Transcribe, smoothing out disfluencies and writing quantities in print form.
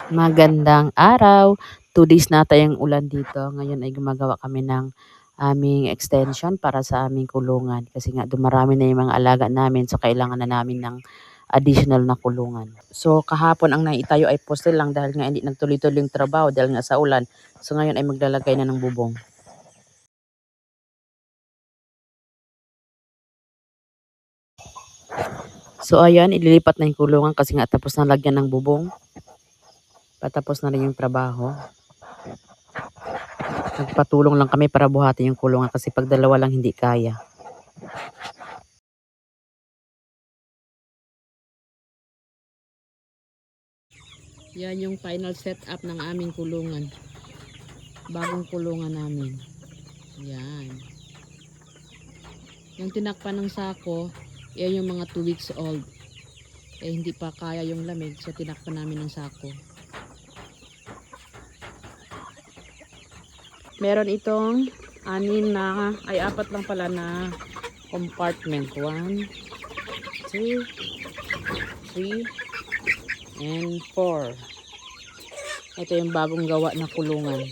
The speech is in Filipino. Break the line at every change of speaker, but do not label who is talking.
Magandang araw. 2 days na tayong ulan dito. Ngayon ay gumagawa kami ng aming extension para sa aming kulungan. Kasi nga dumarami na yung mga alaga namin so kailangan na namin ng additional na kulungan. So kahapon ang naitayo ay poste lang dahil nga hindi nagtuloy-tuloy yung trabaho dahil nga sa ulan. So ngayon ay maglalagay na ng bubong. So ayan, ililipat na yung kulungan kasi nga tapos na lagyan ng bubong. Patapos na rin yung trabaho. Nagpatulong lang kami para buhatin yung kulungan kasi pag dalawa lang hindi kaya. Yan yung final setup ng aming kulungan. Bagong kulungan namin. Yan. Yung tinakpan ng sako, yan yung mga 2 weeks old. Eh hindi pa kaya yung lamig so tinakpan namin ng sako. Meron itong 4 lang pala na compartment. 1, 2, 3, and 4. Ito yung bagong gawa na kulungan.